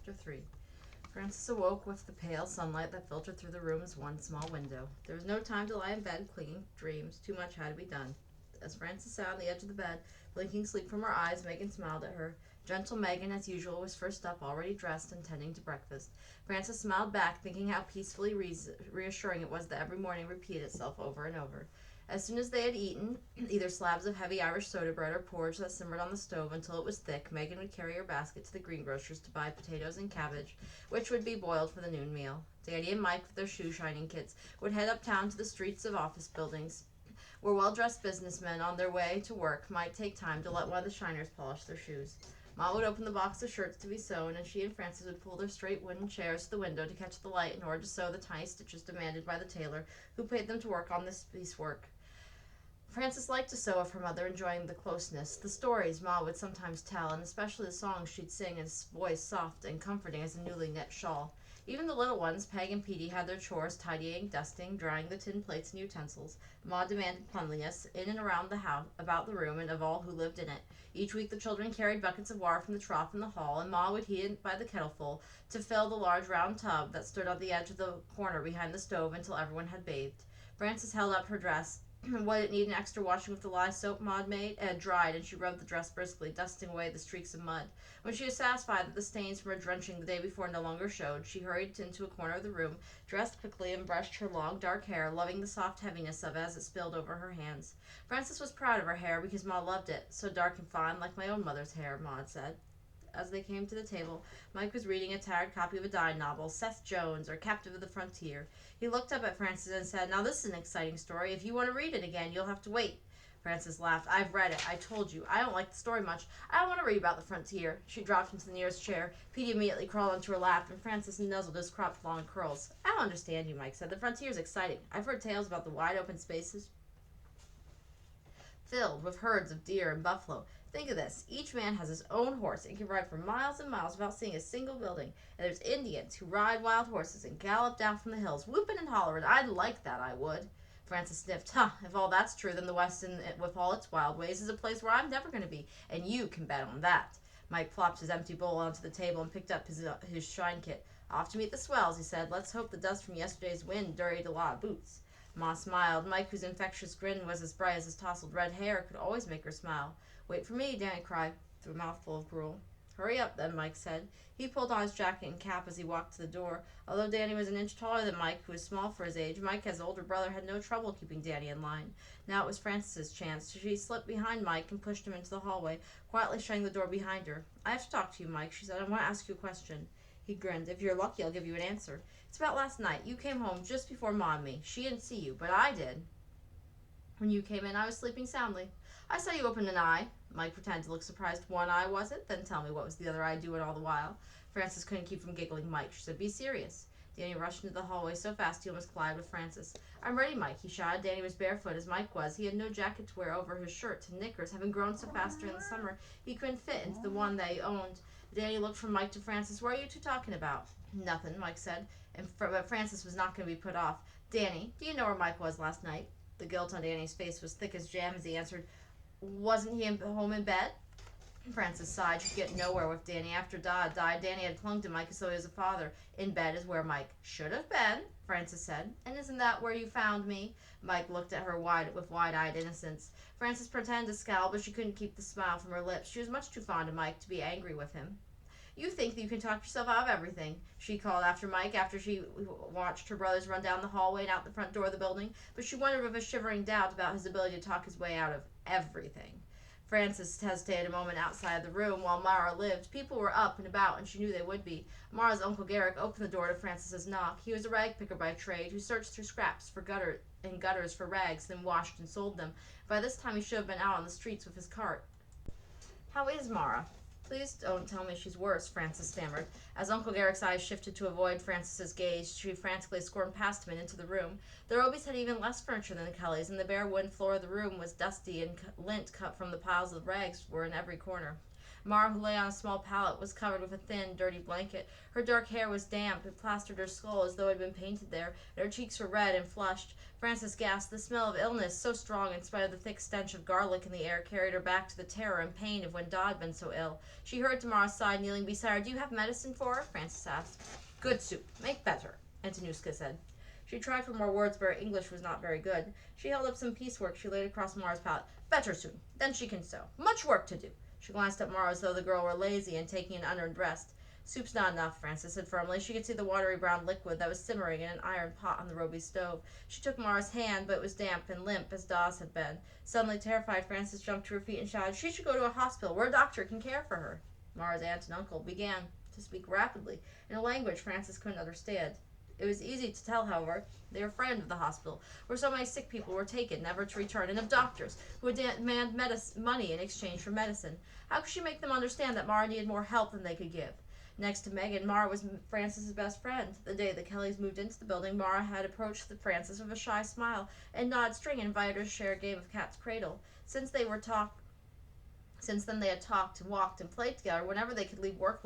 Chapter 3. Frances awoke with the pale sunlight that filtered through the room's one small window. There was no time to lie in bed clinging dreams. Too much had to be done. As Frances sat on the edge of the bed, blinking sleep from her eyes, Megan smiled at her. Gentle Megan, as usual, was first up, already dressed and tending to breakfast. Frances smiled back, thinking how peacefully reassuring it was that every morning repeated itself over and over. As soon as they had eaten, either slabs of heavy Irish soda bread or porridge that simmered on the stove until it was thick, Megan would carry her basket to the greengrocer's to buy potatoes and cabbage, which would be boiled for the noon meal. Danny and Mike, with their shoe-shining kits, would head uptown to the streets of office buildings, where well-dressed businessmen on their way to work might take time to let one of the shiners polish their shoes. Ma would open the box of shirts to be sewn, and she and Frances would pull their straight wooden chairs to the window to catch the light in order to sew the tiny stitches demanded by the tailor who paid them to work on this piecework. Frances liked to sew of her mother, enjoying the closeness. The stories Ma would sometimes tell, and especially the songs she'd sing in a voice soft and comforting as a newly knit shawl. Even the little ones, Peg and Petey, had their chores, tidying, dusting, drying the tin plates and utensils. Ma demanded cleanliness in and around the house, about the room, and of all who lived in it. Each week the children carried buckets of water from the trough in the hall, and Ma would heat it by the kettleful to fill the large round tub that stood on the edge of the corner behind the stove until everyone had bathed. Frances held up her dress. What it need an extra washing with the lye soap Maud made? It had dried, and she rubbed the dress briskly, dusting away the streaks of mud. When she was satisfied that the stains from her drenching the day before no longer showed, she hurried into a corner of the room, dressed quickly, and brushed her long dark hair, loving the soft heaviness of it as it spilled over her hands. Frances was proud of her hair because Maud loved it, so dark and fine, like my own mother's hair, Maud said. As they came to the table, Mike was reading a tired copy of a dime novel, Seth Jones, or Captive of the Frontier. He looked up at Frances and said, "Now this is an exciting story. If you want to read it again, you'll have to wait." Frances laughed. "I've read it. I told you. I don't like the story much. I don't want to read about the frontier." She dropped into the nearest chair. Petey immediately crawled onto her lap, and Frances nuzzled his cropped long curls. "I don't understand you," Mike said. "The frontier's exciting. I've heard tales about the wide open spaces filled with herds of deer and buffalo. Think of this. Each man has his own horse and can ride for miles and miles without seeing a single building. And there's Indians who ride wild horses and gallop down from the hills, whooping and hollering. I'd like that, I would." Frances sniffed. "Huh, if all that's true, then the West, with all its wild ways, is a place where I'm never going to be. And you can bet on that." Mike plopped his empty bowl onto the table and picked up his shine kit. "Off to meet the swells," he said. "Let's hope the dust from yesterday's wind dirtied a lot of boots." Ma smiled. Mike, whose infectious grin was as bright as his tousled red hair, could always make her smile. "Wait for me," Danny cried, through a mouthful of gruel. "Hurry up, then," Mike said. He pulled on his jacket and cap as he walked to the door. Although Danny was an inch taller than Mike, who was small for his age, Mike, as older brother, had no trouble keeping Danny in line. Now it was Frances's chance. She slipped behind Mike and pushed him into the hallway, quietly shutting the door behind her. "I have to talk to you, Mike," she said. "I want to ask you a question." He grinned. "If you're lucky, I'll give you an answer. It's about last night. You came home just before Ma and me. She didn't see you, but I did. When you came in, I was sleeping soundly. I saw you open an eye." Mike pretended to look surprised. "One eye, was it? Then tell me, what was the other eye doing all the while?" Frances couldn't keep from giggling. "Mike," she said, "be serious." Danny rushed into the hallway so fast he almost collided with Frances. "I'm ready, Mike," he shouted. Danny was barefoot, as Mike was. He had no jacket to wear over his shirts, and knickers, having grown so fast during the summer, he couldn't fit into the one they owned. Danny looked from Mike to Frances. "What are you two talking about?" "Nothing," Mike said, but Frances was not going to be put off. "Danny, do you know where Mike was last night?" The guilt on Danny's face was thick as jam as he answered, "Wasn't he home in bed?" Frances sighed. She could get nowhere with Danny. After Dad died, Danny had clung to Mike as though he was a father. "In bed is where Mike should have been," Frances said. "And isn't that where you found me?" Mike looked at her with wide-eyed innocence. Frances pretended to scowl, but she couldn't keep the smile from her lips. She was much too fond of Mike to be angry with him. "You think that you can talk yourself out of everything," she called after Mike after she watched her brothers run down the hallway and out the front door of the building, but she wondered with a shivering doubt about his ability to talk his way out of everything. Frances hesitated a moment outside the room. While Mara lived, people were up and about, and she knew they would be. Mara's Uncle Garrick opened the door to Frances's knock. He was a rag picker by trade, who searched through scraps for gutters for rags, then washed and sold them. By this time he should have been out on the streets with his cart. "How is Mara?" "Please don't tell me she's worse," Frances stammered. As Uncle Garrick's eyes shifted to avoid Frances's gaze, she frantically squirmed past him and into the room. The Robys had even less furniture than the Kellys, and the bare wooden floor of the room was dusty, and lint cut from the piles of rags were in every corner. Mara, who lay on a small pallet, was covered with a thin, dirty blanket. Her dark hair was damp and plastered her skull as though it had been painted there, and her cheeks were red and flushed. Frances gasped. The smell of illness, so strong in spite of the thick stench of garlic in the air, carried her back to the terror and pain of when Dot had been so ill. She hurried to Mara's side, kneeling beside her. "Do you have medicine for her?" Frances asked. "Good soup. Make better," Antonushka said. She tried for more words, but her English was not very good. She held up some piecework she laid across Mara's pallet. "Better soon. Then she can sew. Much work to do." She glanced at Mara as though the girl were lazy and taking an unearned rest. "Soup's not enough," Frances said firmly. She could see the watery brown liquid that was simmering in an iron pot on the Roby stove. She took Mara's hand, but it was damp and limp as Dawes had been. Suddenly terrified, Frances jumped to her feet and shouted she should go to a hospital where a doctor can care for her. Mara's aunt and uncle began to speak rapidly in a language Frances couldn't understand. It was easy to tell, however, they were frightened of the hospital, where so many sick people were taken, never to return, and of doctors, who would demand money in exchange for medicine. How could she make them understand that Mara needed more help than they could give? Next to Megan, Mara was Frances's best friend. The day the Kellys moved into the building, Mara had approached Frances with a shy smile and nodded string and invited her to share a game of cat's cradle. Since then they had talked and walked and played together whenever they could leave work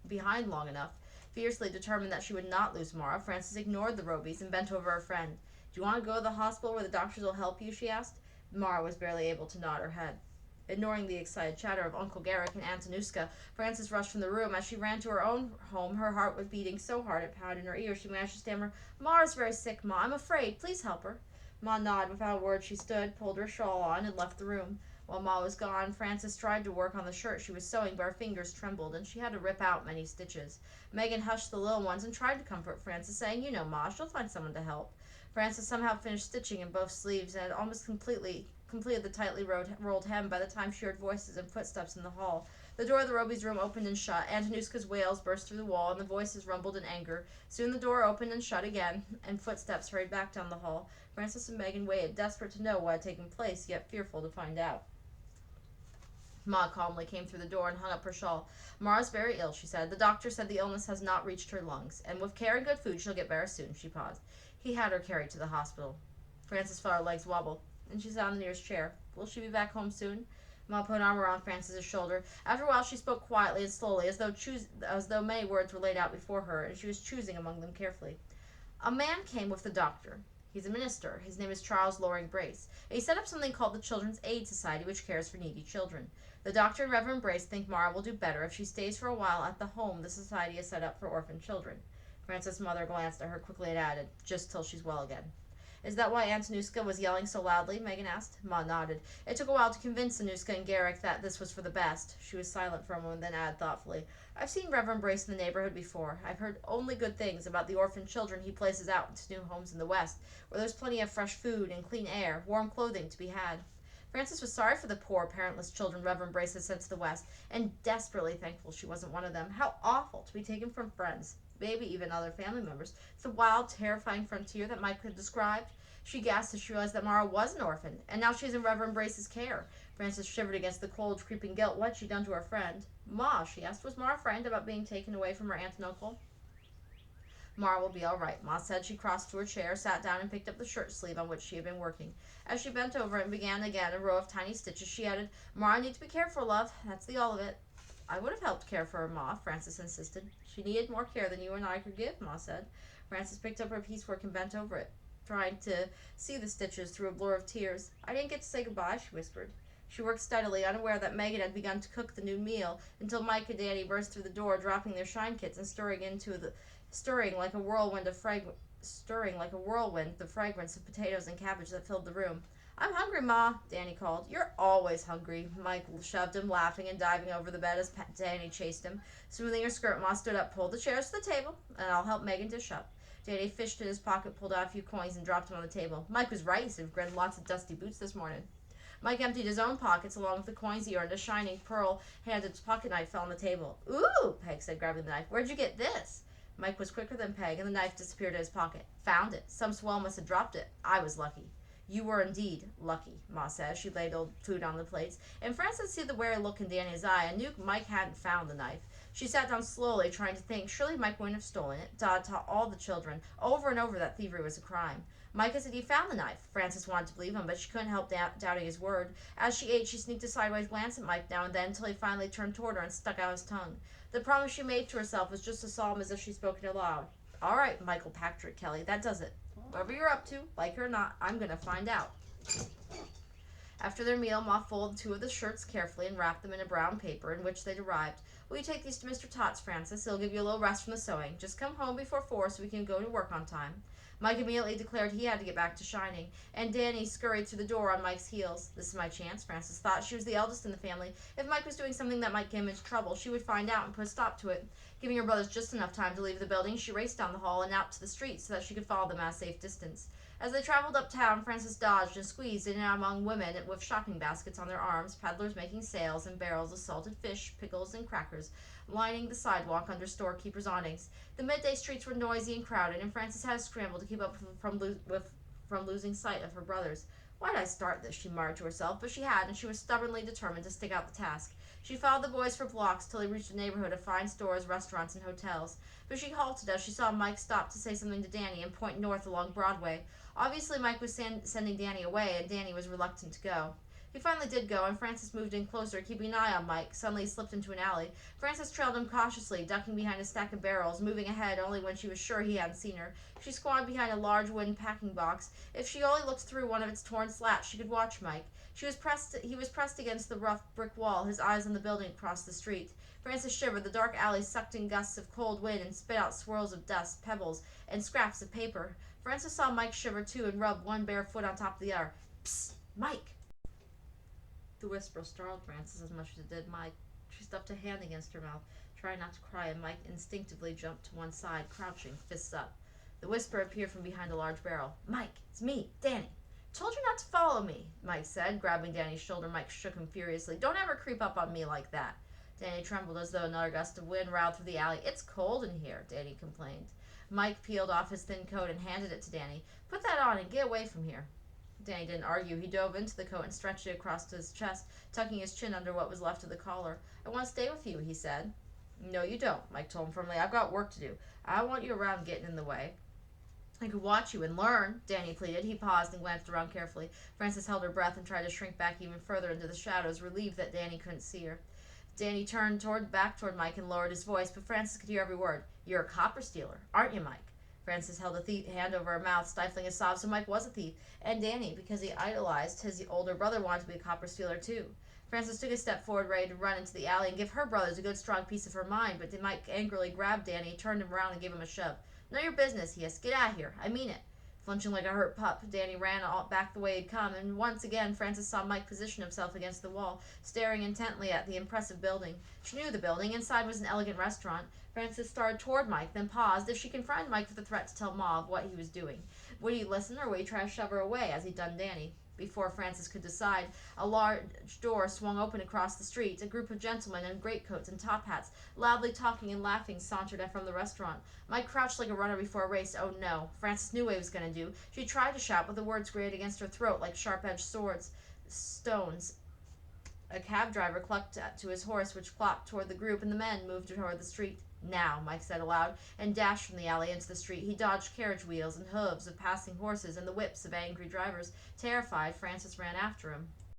behind long enough. Fiercely determined that she would not lose Mara, Frances ignored the Robys and bent over her friend. "Do you want to go to the hospital where the doctors will help you?" she asked. Mara was barely able to nod her head. Ignoring the excited chatter of Uncle Garrick and Antonushka, Frances rushed from the room. As she ran to her own home, her heart was beating so hard it pounded in her ears. She managed to stammer, "Mara's very sick, Ma. I'm afraid. Please help her." Ma nodded. Without a word, she stood, pulled her shawl on, and left the room. While Ma was gone, Frances tried to work on the shirt she was sewing, but her fingers trembled, and she had to rip out many stitches. Megan hushed the little ones and tried to comfort Frances, saying, "You know, Ma, she'll find someone to help." Frances somehow finished stitching in both sleeves and had almost completed the tightly rolled hem by the time she heard voices and footsteps in the hall. The door of the Robys' room opened and shut. Antonushka's wails burst through the wall, and the voices rumbled in anger. Soon the door opened and shut again, and footsteps hurried back down the hall. Frances and Megan waited, desperate to know what had taken place, yet fearful to find out. Ma calmly came through the door and hung up her shawl. "Mara's very ill," she said. "The doctor said the illness has not reached her lungs, and with care and good food she'll get better soon." She paused. He had her carried to the hospital. Frances felt her legs wobble, and she sat on the nearest chair. "Will she be back home soon?" Ma put an arm around Frances's shoulder. After a while she spoke quietly and slowly, as though many words were laid out before her, and she was choosing among them carefully. "A man came with the doctor. He's a minister. His name is Charles Loring Brace. And he set up something called the Children's Aid Society, which cares for needy children. The doctor and Reverend Brace think Mara will do better if she stays for a while at the home the society has set up for orphan children." Frances' mother glanced at her quickly and added, "Just till she's well again." "Is that why Antonushka was yelling so loudly?" Megan asked. Ma nodded. "It took a while to convince Anushka and Garrick that this was for the best." She was silent for a moment, then added thoughtfully, "I've seen Reverend Brace in the neighborhood before. I've heard only good things about the orphan children he places out into new homes in the West, where there's plenty of fresh food and clean air, warm clothing to be had." Frances was sorry for the poor, parentless children Reverend Brace had sent to the West, and desperately thankful she wasn't one of them. How awful to be taken from friends, maybe even other family members, to the wild, terrifying frontier that Mike had described. She gasped as she realized that Mara was an orphan, and now she was in Reverend Brace's care. Frances shivered against the cold, creeping guilt. What had she done to her friend? "Ma," she asked, "was Mara frightened about being taken away from her aunt and uncle?" "Mara will be all right," Ma said. She crossed to her chair, sat down, and picked up the shirt sleeve on which she had been working. As she bent over and began again a row of tiny stitches, she added, "Mara needs to be cared for, love. That's the all of it." "I would have helped care for her, Ma," Frances insisted. "She needed more care than you and I could give," Ma said. Frances picked up her piecework and bent over it, trying to see the stitches through a blur of tears. "I didn't get to say goodbye," she whispered. She worked steadily, unaware that Megan had begun to cook the new meal, until Mike and Danny burst through the door, dropping their shine kits and stirring like a whirlwind the fragrance of potatoes and cabbage that filled the room. "I'm hungry, Ma," Danny called. "You're always hungry." Mike shoved him, laughing and diving over the bed as Danny chased him. Smoothing her skirt, Ma stood up, pulled the chairs to the table, and I'll help Megan dish up. Danny fished in his pocket, pulled out a few coins, and dropped them on the table. "Mike was right," he said. "We've got lots of dusty boots this morning." Mike emptied his own pockets along with the coins he earned. A shining pearl-handled pocket knife fell on the table. "Ooh," Peg said, grabbing the knife. "Where'd you get this?" Mike was quicker than Peg, and the knife disappeared in his pocket. "Found it. Some swell must have dropped it. I was lucky." "You were indeed lucky," Ma said. She ladled food on the plates, and Frances see the wary look in Danny's eye and knew Mike hadn't found the knife. She sat down slowly, trying to think. Surely Mike wouldn't have stolen it. Dad taught all the children over and over that thievery was a crime. Micah said he found the knife. Frances wanted to believe him, but she couldn't help doubting his word. As she ate, she sneaked a sideways glance at Mike now and then until he finally turned toward her and stuck out his tongue. The promise she made to herself was just as solemn as if she'd spoken aloud. All right, Michael Patrick Kelly, that does it. Whatever you're up to, like it or not, I'm going to find out. After their meal, Ma folded two of the shirts carefully and wrapped them in a brown paper in which they'd arrived. Will you take these to Mr. Tots, Frances? He'll give you a little rest from the sewing. Just come home before 4 so we can go to work on time. Mike immediately declared he had to get back to shining, and Danny scurried through the door on Mike's heels. This is my chance, Frances thought. She was the eldest in the family. If Mike was doing something that might get him into trouble, she would find out and put a stop to it. Giving her brothers just enough time to leave the building, she raced down the hall and out to the street so that she could follow them at a safe distance. As they traveled uptown, Frances dodged and squeezed in and out among women with shopping baskets on their arms, peddlers making sales, and barrels of salted fish, pickles, and crackers lining the sidewalk under storekeepers' awnings. The midday streets were noisy and crowded, and Frances had to scramble to keep up from losing sight of her brothers. Why did I start this? She muttered to herself, but she had, and she was stubbornly determined to stick out the task. She followed the boys for blocks till they reached a neighborhood of fine stores, restaurants, and hotels. But she halted as she saw Mike stop to say something to Danny and point north along Broadway. Obviously, Mike was sending Danny away, and Danny was reluctant to go. He finally did go, and Frances moved in closer, keeping an eye on Mike. Suddenly he slipped into an alley. Frances trailed him cautiously, ducking behind a stack of barrels, moving ahead only when she was sure he hadn't seen her. She squatted behind a large wooden packing box. If she only looked through one of its torn slats, she could watch Mike. He was pressed against the rough brick wall, his eyes on the building across the street. Frances shivered. The dark alley sucked in gusts of cold wind and spit out swirls of dust, pebbles, and scraps of paper. Frances saw Mike shiver too and rub one bare foot on top of the other. Psst, Mike! The whisper startled Frances as much as it did Mike. She stuffed a hand against her mouth, trying not to cry, and Mike instinctively jumped to one side, crouching, fists up. The whisper appeared from behind a large barrel. Mike, it's me, Danny. Told you not to follow me, Mike said, grabbing Danny's shoulder. Mike shook him furiously. Don't ever creep up on me like that. Danny trembled as though another gust of wind roused through the alley. It's cold in here, Danny complained. Mike peeled off his thin coat and handed it to Danny. Put that on and get away from here. Danny didn't argue. He dove into the coat and stretched it across his chest, tucking his chin under what was left of the collar. I want to stay with you, he said. No, you don't, Mike told him firmly. I've got work to do. I don't want you around getting in the way. I could watch you and learn, Danny pleaded. He paused and glanced around carefully. Frances held her breath and tried to shrink back even further into the shadows, relieved that Danny couldn't see her. Danny turned back toward Mike and lowered his voice, but Frances could hear every word. You're a copper stealer, aren't you, Mike? Frances held a hand over her mouth, stifling a sob. So Mike was a thief, and Danny, because he idolized his older brother, wanted to be a copper stealer too. Frances took a step forward, ready to run into the alley and give her brothers a good strong piece of her mind, but Mike angrily grabbed Danny, turned him around, and gave him a shove. None of your business, he hissed. Get out of here. I mean it. Flinching like a hurt pup, Danny ran back the way he'd come, and once again Frances saw Mike position himself against the wall, staring intently at the impressive building. She knew the building. Inside was an elegant restaurant. Frances started toward Mike, then paused. If she confronted Mike with a threat to tell Ma of what he was doing, would he listen, or would he try to shove her away, as he'd done Danny? Before Frances could decide, a large door swung open across the street. A group of gentlemen in greatcoats and top hats, loudly talking and laughing, sauntered from the restaurant. Mike crouched like a runner before a race. Oh no, Frances knew what he was going to do. She tried to shout, but the words grated against her throat like sharp-edged stones. A cab driver clucked to his horse, which clopped toward the group, and the men moved toward the street. Now, Mike said aloud, and dashed from the alley into the street. He dodged carriage wheels and hooves of passing horses and the whips of angry drivers. Terrified, Frances ran after him.